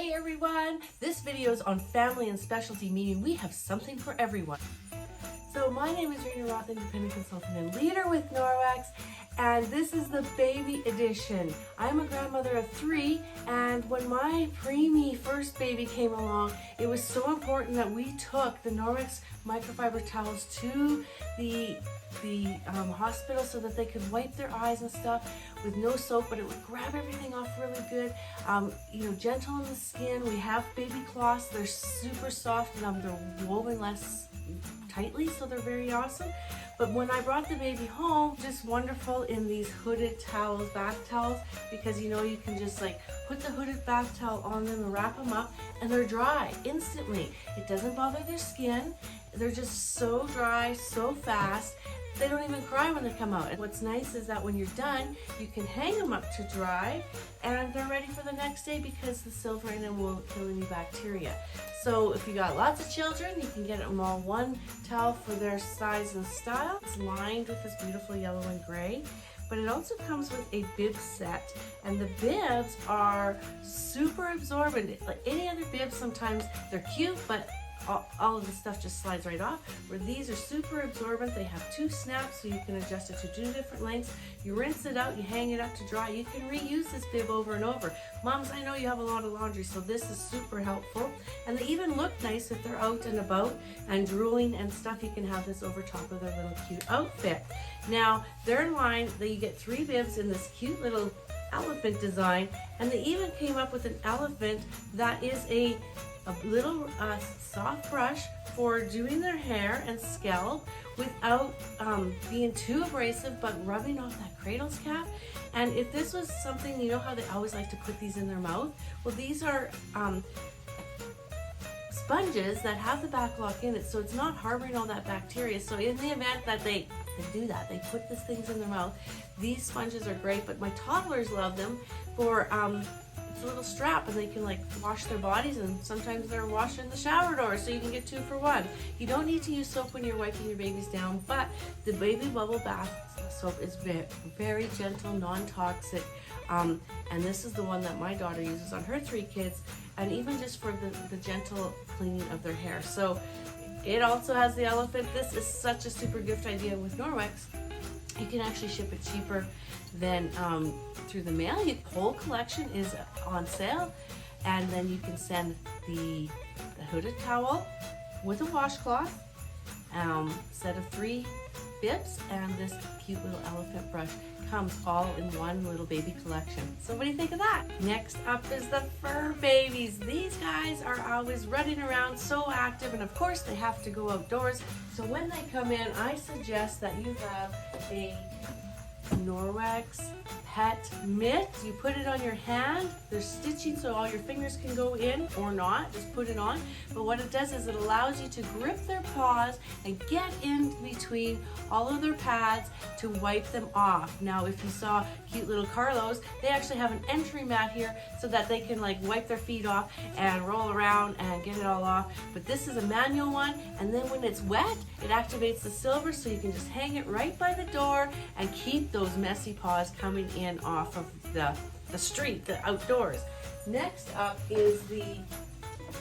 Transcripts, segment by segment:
Hey everyone, this video is on family and specialty, meaning we have something for everyone. So my name is Rena Roth, independent consultant and leader with Norwex, and this is the baby edition. I'm a grandmother of 3, and when my preemie first baby came along, it was so important that we took the Norwex microfiber towels to the hospital so that they could wipe their eyes and stuff with no soap, but it would grab everything off really good. Gentle on the skin. We have baby cloths. They're super soft and they're woven less tightly, so they're very awesome. But when I brought the baby home, just wonderful in these hooded towels, bath towels, because you can just like put the hooded bath towel on them and wrap them up, and they're dry instantly. It doesn't bother their skin. They're just so dry, so fast. They don't even cry when they come out. And what's nice is that when you're done, you can hang them up to dry and they're ready for the next day because the silver in them won't kill any bacteria. So if you got lots of children, you can get them all one towel for their size and style. It's lined with this beautiful yellow and gray. But it also comes with a bib set, and the bibs are super absorbent. Like any other bib, sometimes they're cute, but all of the stuff just slides right off, where these are super absorbent. They have 2 snaps, so you can adjust it to 2 different lengths. You rinse it out, you hang it up to dry. You can reuse this bib over and over. Moms, I know you have a lot of laundry, so this is super helpful. And they even look nice if they're out and about and drooling and stuff. You can have this over top of their little cute outfit. Now, they're lined, that you get 3 bibs in this cute little elephant design, and they even came up with an elephant that is a little soft brush for doing their hair and scalp without being too abrasive, but rubbing off that cradle's cap. And if this was something, you know how they always like to put these in their mouth? Well, these are sponges that have the BACKLOCK in it, so it's not harboring all that bacteria. So in the event that they do that, they put these things in their mouth, these sponges are great. But my toddlers love them for it's a little strap, and they can like wash their bodies, and sometimes they're washing the shower door, so you can get 2 for 1. You don't need to use soap when you're wiping your babies down, but the baby bubble bath soap is very, very gentle, non-toxic, and this is the one that my daughter uses on her 3 kids, and even just for the gentle cleaning of their hair. So it also has the elephant. This is such a super gift idea with Norwex. You can actually ship it cheaper than through the mail. The whole collection is on sale, and then you can send the hooded towel with a washcloth, set of 3 bibs, and this cute little elephant brush. Comes all in one little baby collection. So what do you think of that? Next up is the fur babies. These guys are always running around, so active, and of course they have to go outdoors. So when they come in, I suggest that you have a Norwex pet mitt. You put it on your hand. There's stitching so all your fingers can go in or not. Just put it on. But what it does is it allows you to grip their paws and get in between all of their pads to wipe them off. Now, if you saw cute little Carlos, they actually have an entry mat here so that they can like wipe their feet off and roll around and get it all off. But this is a manual one, and then when it's wet, it activates the silver, so you can just hang it right by the door and keep those messy paws coming in off of the street, the outdoors. Next up is the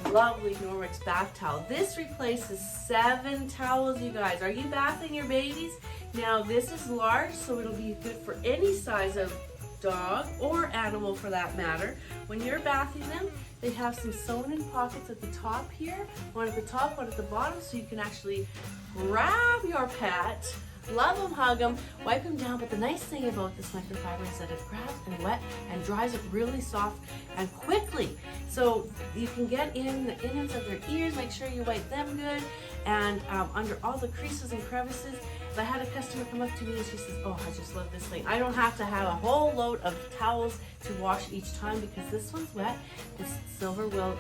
lovely Norwex bath towel. This replaces 7 towels, you guys. Are you bathing your babies? Now, this is large, so it'll be good for any size of dog or animal for that matter. When you're bathing them, they have some sewn in pockets at the top here, one at the top, one at the bottom, so you can actually grab your pet, love them, hug them, wipe them down. But the nice thing about this microfiber is that it grabs and wet and dries it really soft and quickly. So you can get in the innards of their ears, make sure you wipe them good, and under all the creases and crevices. I had a customer come up to me and she says, oh, I just love this thing. I don't have to have a whole load of towels to wash each time because this one's wet. This silver will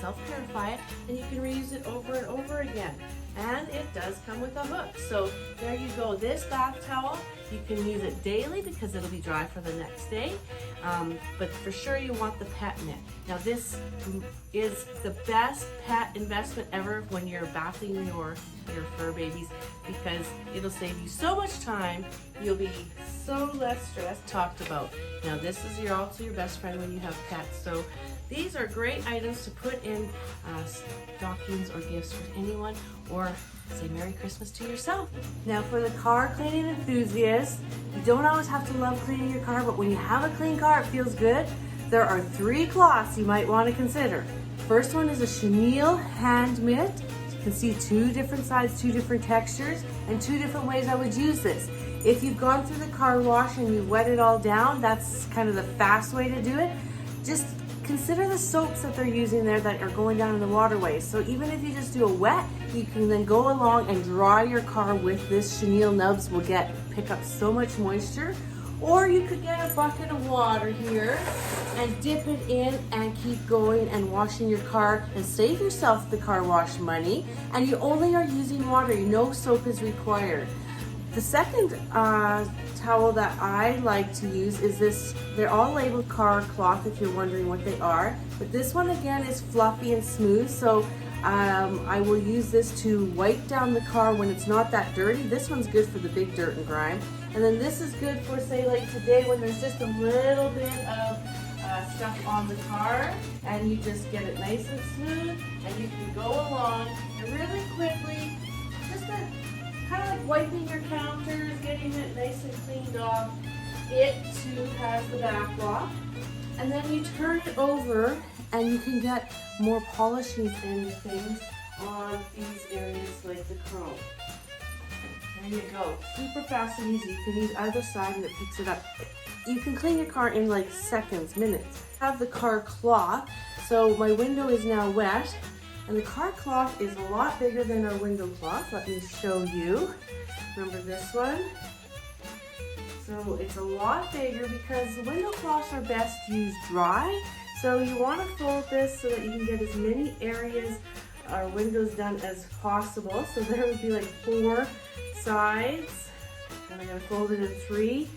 self-purify it, and you can reuse it over and over again. And it does come with a hook. So there you go. This bath towel, you can use it daily because it'll be dry for the next day. But for sure you want the pet mitt. Now this is the best pet investment ever when you're bathing your fur babies, because it'll save you so much time. You'll be so less stressed. Talked about. Now this is also your best friend when you have pets. So These are great items to put in stockings or gifts for anyone, or say Merry Christmas to yourself. Now for the car cleaning enthusiasts, you don't always have to love cleaning your car, but when you have a clean car, it feels good. There are 3 cloths you might want to consider. First one is a chenille hand mitt. You can see 2 different sides, 2 different textures, and 2 different ways I would use this. If you've gone through the car wash and you've wet it all down, that's kind of the fast way to do it. Just consider the soaps that they're using there that are going down in the waterways. So even if you just do a wet, you can then go along and dry your car with this chenille nubs. Will pick up so much moisture. Or you could get a bucket of water here and dip it in and keep going and washing your car and save yourself the car wash money. And you only are using water, no soap is required. The second towel that I like to use is this. They're all labeled car cloth if you're wondering what they are. But this one again is fluffy and smooth. So I will use this to wipe down the car when it's not that dirty. This one's good for the big dirt and grime. And then this is good for, say, like today when there's just a little bit of stuff on the car, and you just get it nice and smooth, and you can go along and really quickly, just kind of like wiping your counters, getting it nice and cleaned off. It too has the back lock. And then you turn it over and you can get more polishing and things on these areas like the chrome. There you go. Super fast and easy. You can use either side and it picks it up. You can clean your car in like seconds, minutes. I have the car cloth, so my window is now wet, and the car cloth is a lot bigger than our window cloth. Let me show you. Remember this one? So it's a lot bigger because the window cloths are best used dry. So you want to fold this so that you can get as many areas or windows done as possible. So there would be like 4 sides, and I'm going to fold it in 3.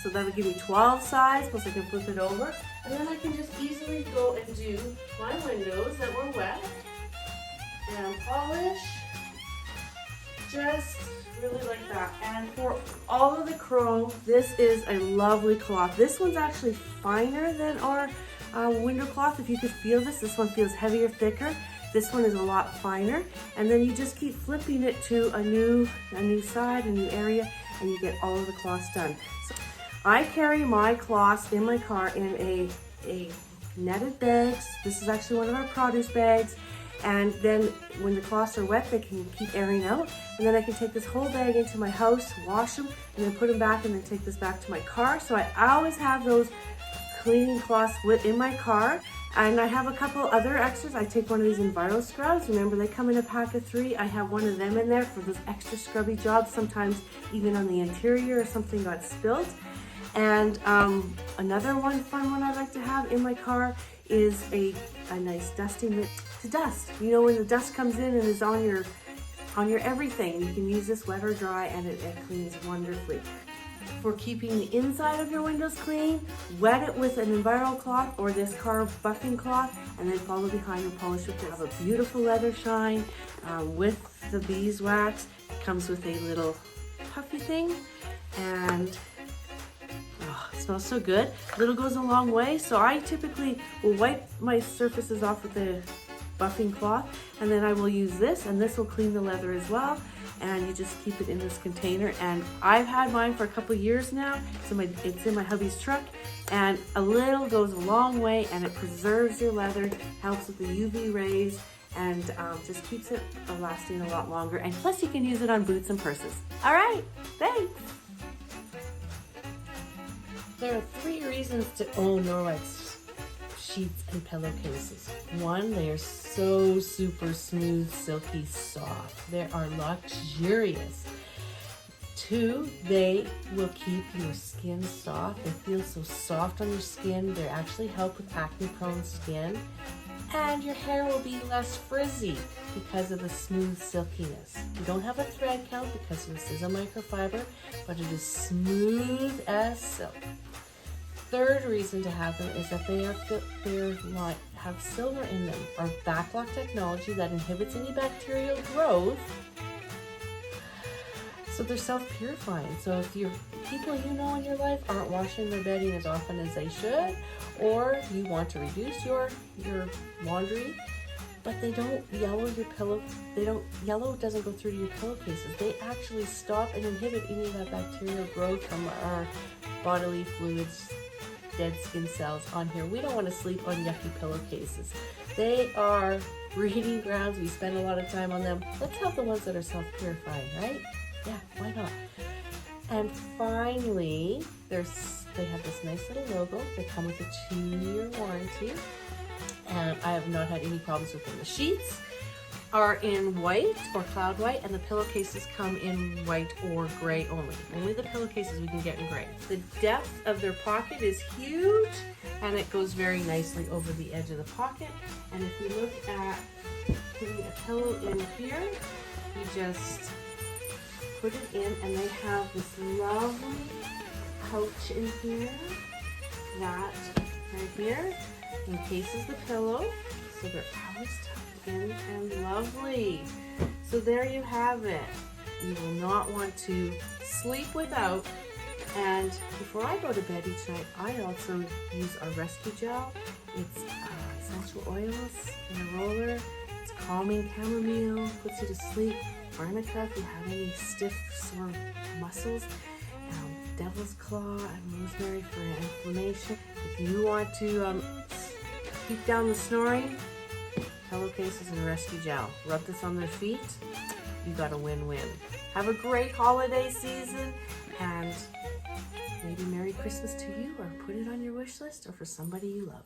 So that would give me 12 sides, plus I can flip it over. And then I can just easily go and do my windows that were wet and polish, just really like that. And for all of the chrome, this is a lovely cloth. This one's actually finer than our window cloth. If you could feel this one feels heavier, thicker. This one is a lot finer. And then you just keep flipping it to a new side, a new area, and you get all of the cloths done. So I carry my cloths in my car in a netted bags. This is actually one of our produce bags. And then when the cloths are wet, they can keep airing out. And then I can take this whole bag into my house, wash them, and then put them back, and then take this back to my car. So I always have those cleaning cloths in my car. And I have a couple other extras. I take one of these Enviro scrubs. Remember, they come in a pack of 3. I have one of them in there for those extra scrubby jobs. Sometimes even on the interior or something got spilled. And another fun one I like to have in my car is a nice dusting mitt to dust. You know, when the dust comes in and is on your everything, you can use this wet or dry, and it cleans wonderfully. For keeping the inside of your windows clean, wet it with an Enviro cloth or this car buffing cloth, and then follow behind and polish with this. Have a beautiful leather shine with the beeswax. It comes with a little puffy thing, and it smells so good. Little goes a long way. So I typically will wipe my surfaces off with the buffing cloth, and then I will use this, and this will clean the leather as well. And you just keep it in this container. And I've had mine for a couple years now. So it's in my hubby's truck, and a little goes a long way, and it preserves your leather, helps with the UV rays, and just keeps it lasting a lot longer. And plus you can use it on boots and purses. All right, thanks. There are 3 reasons to own Norwex sheets and pillowcases. 1, they are so super smooth, silky, soft. They are luxurious. 2, they will keep your skin soft. They feel so soft on your skin. They actually help with acne-prone skin. And your hair will be less frizzy because of the smooth silkiness. You don't have a thread count because this is a microfiber, but it is smooth as silk. 3rd reason to have them is that they have silver in them, or BACKLOCK technology that inhibits any bacterial growth. So they're self-purifying. So if people you know in your life aren't washing their bedding as often as they should, or you want to reduce your laundry, but they don't yellow your pillow. Yellow doesn't go through to your pillowcases. They actually stop and inhibit any of that bacterial growth from our bodily fluids, dead skin cells on here. We don't want to sleep on yucky pillowcases. They are breeding grounds. We spend a lot of time on them. Let's have the ones that are self-purifying, right? Yeah, why not? And finally, they have this nice little logo. They come with a 2-year warranty, and I have not had any problems with them. The sheets are in white or cloud white, and the pillowcases come in white or gray only. Only the pillowcases we can get in gray. The depth of their pocket is huge, and it goes very nicely over the edge of the pocket. And if we look at putting a pillow in here, you just put it in, and they have this lovely pouch in here that right here encases the pillow, so they're always tucked in and lovely. So there you have it. You will not want to sleep without. And before I go to bed each night, I also use our rescue gel. It's essential oils in a roller. It's calming chamomile, puts you to sleep. Arnica, if you have any stiff, sore muscles. Devil's claw and rosemary for inflammation. If you want to keep down the snoring, pillowcases and rescue gel. Rub this on their feet. You got a win-win. Have a great holiday season, and maybe Merry Christmas to you, or put it on your wish list, or for somebody you love.